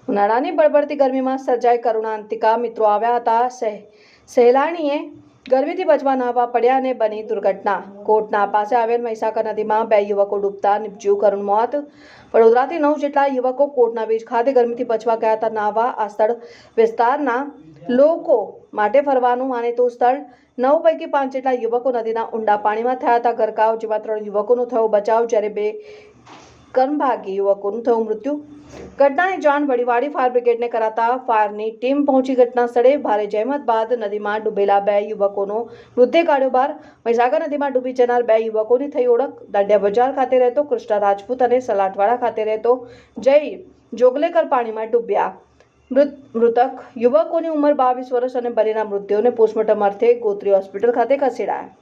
ઉનાળાની બળબડતી ગરમીમાં સર્જાઈ કરુણાંતિકા. મિત્રો આવ્યા હતા. સહેલાણીએ ગરમીથી બચવા નહાવા પડ્યા અને બની દુર્ઘટના. કોટના પાસે આવેલ મહીસાગર નદીમાં 2 યુવકો ડૂબતા નિપજ્યું કરુણ મોત. વડોદરાથી 9 જેટલા યુવકો કોટના બીચ ખાતે ગરમીથી બચવા ગયા હતા નહાવા. આ સ્થળ વિસ્તારના લોકો માટે ફરવાનું માનીતું સ્થળ. 9 પૈકી 5 જેટલા યુવકો નદીના ઊંડા પાણીમાં થયા હતા ગરકાવ. જેમાં 3 યુવકોનો થયો બચાવ, જ્યારે 2 કમભાગી યુવકોનું થયું મૃત્યુ. ઘટનાની જાણ વડીવાડી ફાયર બ્રિગેડને કરાતા ફાયરની ટીમ પહોંચી ઘટના સ્થળે. ભારે જહેમત બાદ નદીમાં ડૂબેલા 2 યુવકોનો મૃતદેહ કાઢ્યો બહાર. મહીસાગર નદીમાં ડૂબી જનાર 2 યુવકોની થઈ ઓળખ. દાંડિયા બજાર ખાતે રહેતો કૃષ્ણા રાજપૂત અને સલાટવાડા ખાતે રહેતો જય જોગલેકર પાણીમાં ડૂબ્યા. મૃતક યુવકોની ઉંમર 22 વર્ષ અને બંનેના મૃતદેહોને પોસ્ટમોર્ટમ અર્થે ગોત્રી હોસ્પિટલ ખાતે ખસેડાયા.